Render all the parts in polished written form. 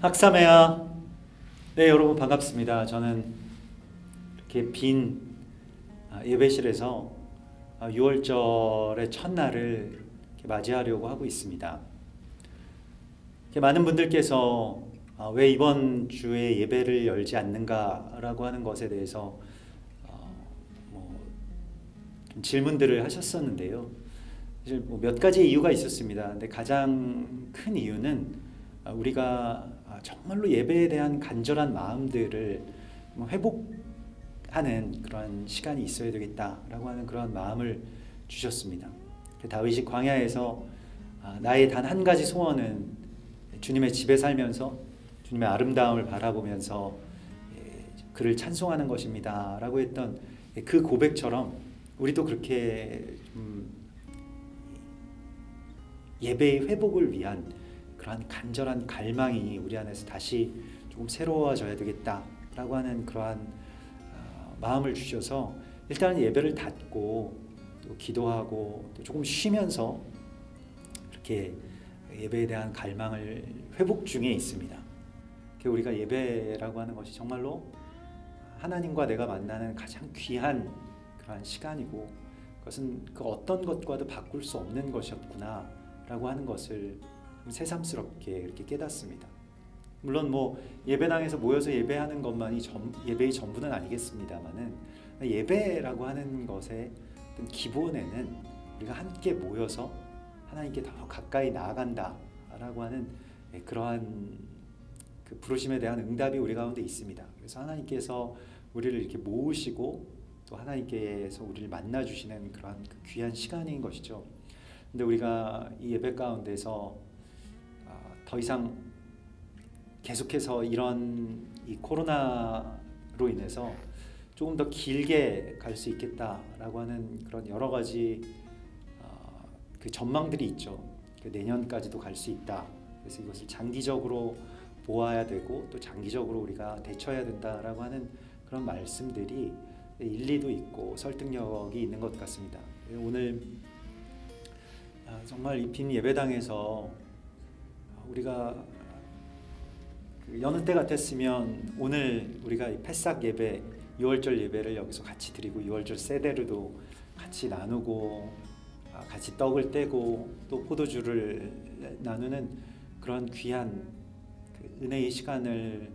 학사매야. 네, 여러분 반갑습니다. 저는 이렇게 빈 예배실에서 6월절의 첫날을 이렇게 맞이하려고 하고 있습니다. 이렇게 많은 분들께서 왜 이번 주에 예배를 열지 않는가라고 하는 것에 대해서 질문들을 하셨었는데요. 사실 몇 가지 이유가 있었습니다. 근데 가장 큰 이유는 우리가 정말로 예배에 대한 간절한 마음들을 회복하는 그런 시간이 있어야 되겠다라고 하는 그런 마음을 주셨습니다. 다윗이 광야에서 나의 단 한 가지 소원은 주님의 집에 살면서 주님의 아름다움을 바라보면서 그를 찬송하는 것입니다 라고 했던 그 고백처럼 우리도 그렇게 예배의 회복을 위한 그러한 간절한 갈망이 우리 안에서 다시 조금 새로워져야 되겠다라고 하는 그러한 마음을 주셔서 일단은 예배를 닫고 또 기도하고 또 조금 쉬면서 이렇게 예배에 대한 갈망을 회복 중에 있습니다. 우리가 예배라고 하는 것이 정말로 하나님과 내가 만나는 가장 귀한 그러한 시간이고 그것은 그 어떤 것과도 바꿀 수 없는 것이었구나 라고 하는 것을 새삼스럽게 이렇게 깨닫습니다. 물론 예배당에서 모여서 예배하는 것만이 예배의 전부는 아니겠습니다만은 예배라고 하는 것의 어떤 기본에는 우리가 함께 모여서 하나님께 더 가까이 나아간다라고 하는 그러한 그 부르심에 대한 응답이 우리 가운데 있습니다. 그래서 하나님께서 우리를 이렇게 모으시고 또 하나님께서 우리를 만나 주시는 그러한 그 귀한 시간인 것이죠. 근데 우리가 이 예배 가운데서 더 이상 계속해서 이런 이 코로나로 인해서 조금 더 길게 갈 수 있겠다라고 하는 그런 여러 가지 그 전망들이 있죠. 내년까지도 갈 수 있다. 그래서 이것을 장기적으로 보아야 되고 또 장기적으로 우리가 대처해야 된다라고 하는 그런 말씀들이 일리도 있고 설득력이 있는 것 같습니다. 오늘 정말 이 빈 예배당에서 우리가 여느 때 같았으면 오늘 우리가 이 패삭 예배, 6월절 예배를 여기서 같이 드리고 6월절 세대로도 같이 나누고 같이 떡을 떼고 또 포도주를 나누는 그런 귀한 그 은혜의 시간을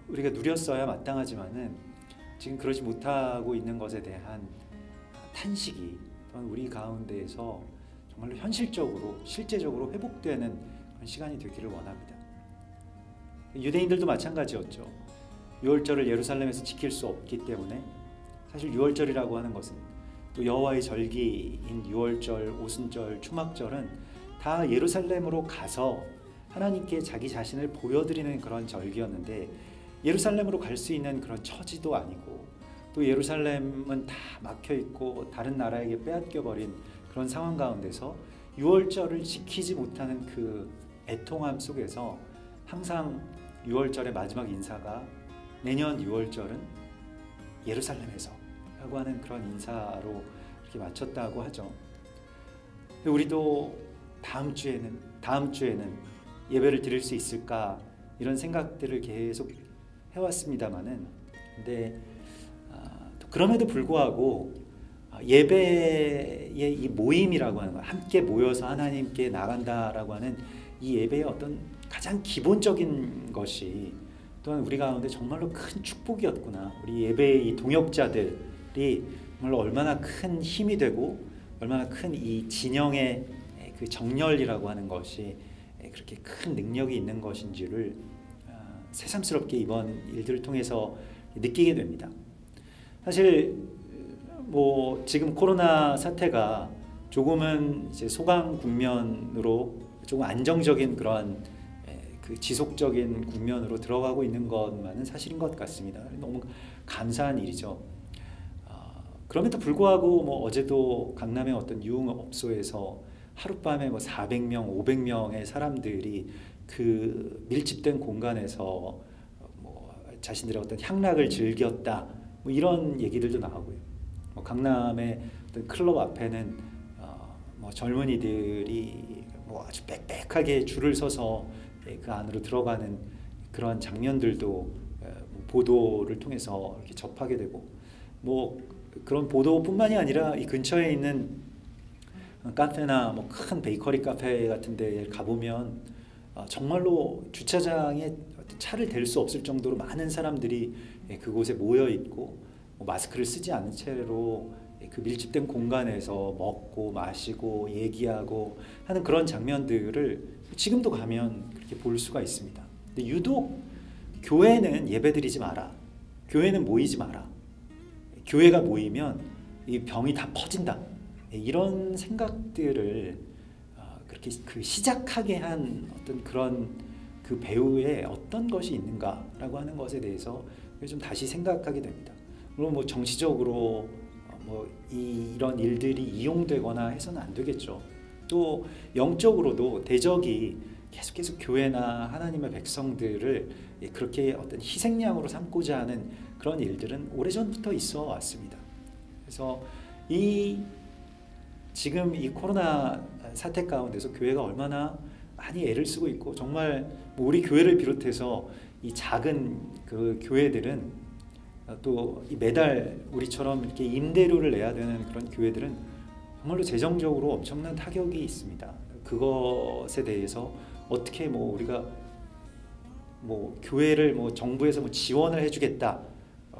우리가 누렸어야 마땅하지만은 지금 그러지 못하고 있는 것에 대한 탄식이 또한 우리 가운데에서 정말로 현실적으로 실제적으로 회복되는 그런 시간이 되기를 원합니다. 유대인들도 마찬가지였죠. 6월절을 예루살렘에서 지킬 수 없기 때문에 사실 6월절이라고 하는 것은 또 여호와의 절기인 6월절, 오순절, 초막절은 다 예루살렘으로 가서 하나님께 자기 자신을 보여드리는 그런 절기였는데 예루살렘으로 갈 수 있는 그런 처지도 아니고 또 예루살렘은 다 막혀있고 다른 나라에게 빼앗겨버린 그런 상황 가운데서 6월절을 지키지 못하는 그 애통함 속에서 항상 6월절의 마지막 인사가 내년 6월절은 예루살렘에서 라고 하는 그런 인사로 이렇게 마쳤다고 하죠. 우리도 다음 주에는 예배를 드릴 수 있을까 이런 생각들을 계속 해왔습니다만은 근데 그럼에도 불구하고 예배의 이 모임이라고 하는 것, 함께 모여서 하나님께 나간다라고 하는 이 예배의 어떤 가장 기본적인 것이 또한 우리 가운데 정말로 큰 축복이었구나. 우리 예배의 이 동역자들이 정말로 얼마나 큰 힘이 되고 얼마나 큰 이 진영의 그 정열이라고 하는 것이 그렇게 큰 능력이 있는 것인지를 새삼스럽게 이번 일들을 통해서 느끼게 됩니다. 사실 지금 코로나 사태가 조금은 이제 소강 국면으로 조금 안정적인 그러한 그 지속적인 국면으로 들어가고 있는 것만은 사실인 것 같습니다. 너무 감사한 일이죠. 그럼에도 불구하고 어제도 강남의 어떤 유흥업소에서 하룻밤에 400명, 500명의 사람들이 그 밀집된 공간에서 자신들의 어떤 향락을 즐겼다 이런 얘기들도 나오고요. 강남의 어떤 클럽 앞에는 젊은이들이 아주 빽빽하게 줄을 서서 그 안으로 들어가는 그런 장면들도 보도를 통해서 이렇게 접하게 되고, 뭐 그런 보도뿐만이 아니라 이 근처에 있는 카페나 뭐 큰 베이커리 카페 같은 데 가보면 정말로 주차장에 차를 댈 수 없을 정도로 많은 사람들이 그곳에 모여 있고, 마스크를 쓰지 않은 채로 그 밀집된 공간에서 먹고 마시고 얘기하고 하는 그런 장면들을 지금도 가면 그렇게 볼 수가 있습니다. 근데 유독 교회는 예배드리지 마라, 교회는 모이지 마라, 교회가 모이면 이 병이 다 퍼진다, 이런 생각들을 그렇게 그 시작하게 한 어떤 그런 그 배후에 어떤 것이 있는가라고 하는 것에 대해서 좀 다시 생각하게 됩니다. 물론 뭐 정치적으로 뭐 이런 일들이 이용되거나 해서는 안 되겠죠. 또 영적으로도 대적이 계속 교회나 하나님의 백성들을 그렇게 어떤 희생양으로 삼고자 하는 그런 일들은 오래전부터 있어 왔습니다. 그래서 지금 이 코로나 사태 가운데서 교회가 얼마나 많이 애를 쓰고 있고, 정말 뭐 우리 교회를 비롯해서 이 작은 그 교회들은 또 매달 우리처럼 이렇게 임대료를 내야 되는 그런 교회들은 정말로 재정적으로 엄청난 타격이 있습니다. 그것에 대해서 어떻게 뭐 우리가 뭐 교회를 뭐 정부에서 뭐 지원을 해주겠다,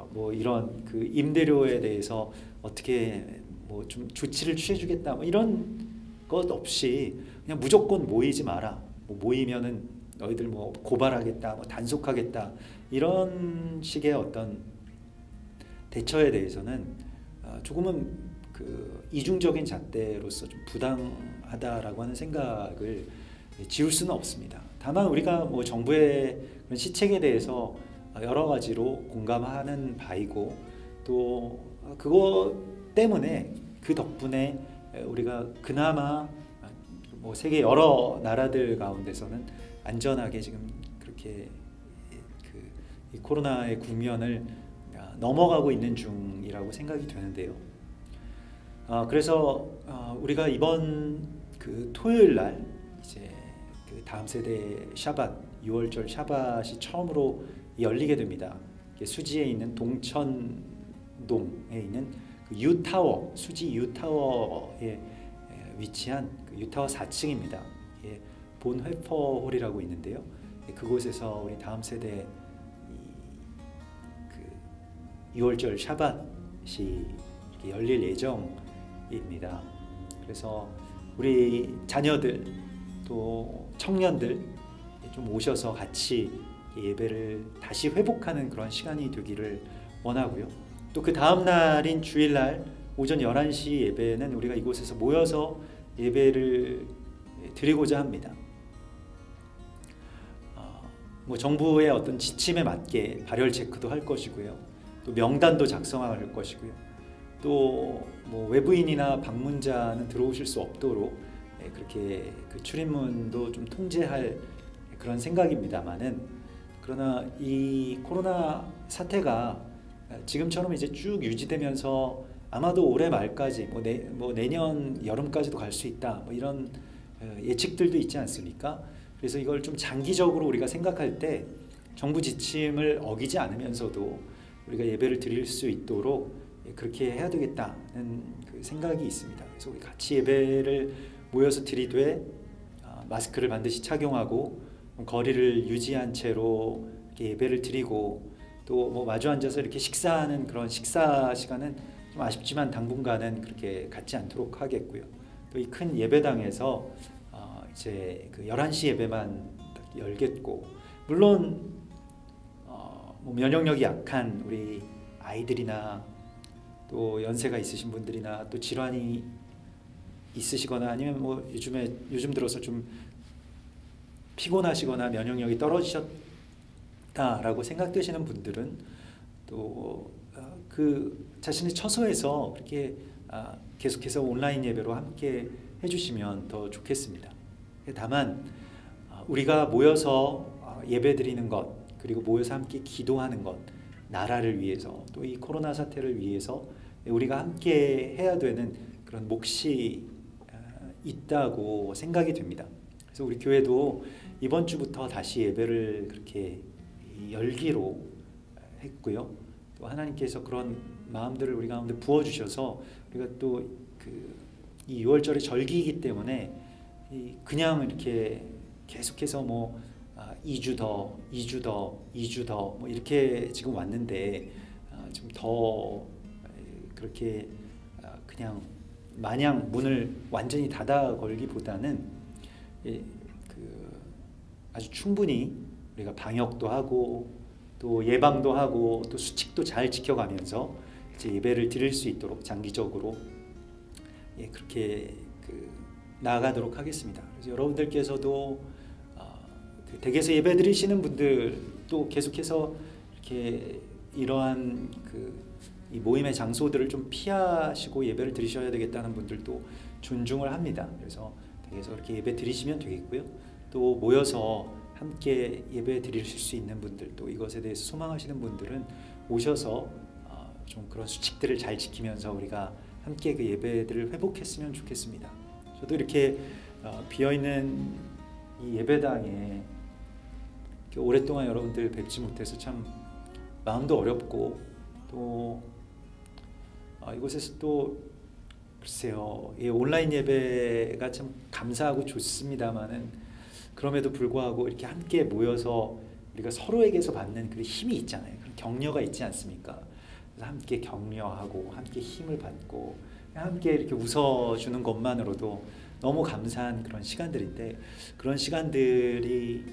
뭐 이런 그 임대료에 대해서 어떻게 뭐 좀 조치를 취해주겠다, 뭐 이런 것 없이 그냥 무조건 모이지 마라, 뭐 모이면은 너희들 뭐 고발하겠다, 뭐 단속하겠다, 이런 식의 어떤 대처에 대해서는 조금은 그 이중적인 잣대로서 좀 부당하다라고 하는 생각을 지울 수는 없습니다. 다만 우리가 뭐 정부의 그런 시책에 대해서 여러 가지로 공감하는 바이고, 또 그것 때문에 그 덕분에 우리가 그나마 뭐 세계 여러 나라들 가운데서는 안전하게 지금 그렇게 이 코로나의 국면을 넘어가고 있는 중이라고 생각이 되는데요. 그래서 우리가 이번 그 토요일 날 이제 그 다음 세대 샤밧, 6월절 샤밧이 처음으로 열리게 됩니다. 수지에 있는 동천동에 있는 그 유타워, 수지 유타워에 위치한 그 유타워 4층입니다. 본 회퍼홀이라고 있는데요. 그곳에서 우리 다음 세대 6월절 샤밧이 열릴 예정입니다. 그래서 우리 자녀들 또 청년들 좀 오셔서 같이 예배를 다시 회복하는 그런 시간이 되기를 원하고요. 또 그 다음 날인 주일날 오전 11시 예배는 우리가 이곳에서 모여서 예배를 드리고자 합니다. 뭐 정부의 어떤 지침에 맞게 발열 체크도 할 것이고요. 또 명단도 작성할 것이고요. 또 뭐 외부인이나 방문자는 들어오실 수 없도록 그렇게 그 출입문도 좀 통제할 그런 생각입니다만은, 그러나 이 코로나 사태가 지금처럼 이제 쭉 유지되면서 아마도 올해 말까지 뭐 내년 여름까지도 갈 수 있다, 뭐 이런 예측들도 있지 않습니까? 그래서 이걸 좀 장기적으로 우리가 생각할 때 정부 지침을 어기지 않으면서도 우리가 예배를 드릴 수 있도록 그렇게 해야 되겠다는 그 생각이 있습니다. 그래서 우리 같이 예배를 모여서 드리되 마스크를 반드시 착용하고 거리를 유지한 채로 이렇게 예배를 드리고, 또 뭐 마주 앉아서 이렇게 식사하는 그런 식사 시간은 좀 아쉽지만 당분간은 그렇게 갖지 않도록 하겠고요. 또 이 큰 예배당에서 이제 그 11시 예배만 열겠고, 물론 뭐 면역력이 약한 우리 아이들이나 또 연세가 있으신 분들이나 또 질환이 있으시거나 아니면 뭐 요즘 들어서 좀 피곤하시거나 면역력이 떨어지셨다라고 생각되시는 분들은 또 그 자신의 처소에서 이렇게 계속해서 온라인 예배로 함께 해주시면 더 좋겠습니다. 다만 우리가 모여서 예배드리는 것, 그리고 모여서 함께 기도하는 것, 나라를 위해서 또 이 코로나 사태를 위해서 우리가 함께 해야 되는 그런 몫이 있다고 생각이 됩니다. 그래서 우리 교회도 이번 주부터 다시 예배를 그렇게 열기로 했고요. 또 하나님께서 그런 마음들을 우리 가운데 부어 주셔서 우리가 또 이 6월절의 절기이기 때문에 그냥 이렇게 계속해서 뭐 2주 더, 2주 더, 2주 더 뭐 이렇게 지금 왔는데 좀 더 그렇게 그냥 마냥 문을 완전히 닫아 걸기보다는 아주 충분히 우리가 방역도 하고 또 예방도 하고 또 수칙도 잘 지켜가면서 이제 예배를 드릴 수 있도록 장기적으로 그렇게 나아가도록 하겠습니다. 그래서 여러분들께서도 댁에서 예배 드리시는 분들 또 계속해서 이렇게 이러한 이 모임의 장소들을 좀 피하시고 예배를 드리셔야 되겠다는 분들도 존중을 합니다. 그래서 댁에서 이렇게 예배 드리시면 되겠고요. 또 모여서 함께 예배 드리실 수 있는 분들, 또 이것에 대해서 소망하시는 분들은 오셔서 좀 그런 수칙들을 잘 지키면서 우리가 함께 그 예배들을 회복했으면 좋겠습니다. 저도 이렇게 비어있는 이 예배당에 오랫동안 여러분들 뵙지 못해서 참 마음도 어렵고 또 이곳에서 또 글쎄요, 이 온라인 예배가 참 감사하고 좋습니다만은 그럼에도 불구하고 이렇게 함께 모여서 우리가 서로에게서 받는 그 힘이 있잖아요. 그런 격려가 있지 않습니까? 그래서 함께 격려하고 함께 힘을 받고 함께 이렇게 웃어주는 것만으로도 너무 감사한 그런 시간들인데 그런 시간들이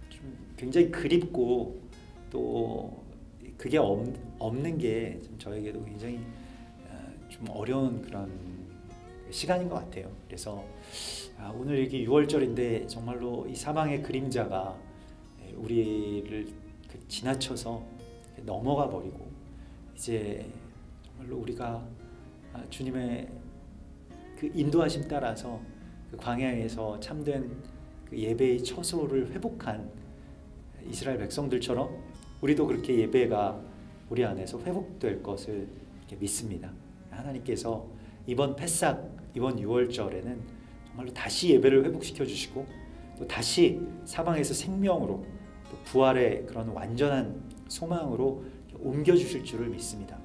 좀 굉장히 그립고 또 그게 없는 게 저에게도 굉장히 좀 어려운 그런 시간인 것 같아요. 그래서 오늘 이게 6월절인데 정말로 이 사망의 그림자가 우리를 지나쳐서 넘어가 버리고 이제 정말로 우리가 주님의 그 인도하심 따라서 그 광야에서 참된 그 예배의 처소를 회복한 이스라엘 백성들처럼 우리도 그렇게 예배가 우리 안에서 회복될 것을 이렇게 믿습니다. 하나님께서 이번 패삭, 이번 6월절에는 정말로 다시 예배를 회복시켜 주시고 또 다시 사망에서 생명으로 또 부활의 그런 완전한 소망으로 옮겨 주실 줄을 믿습니다.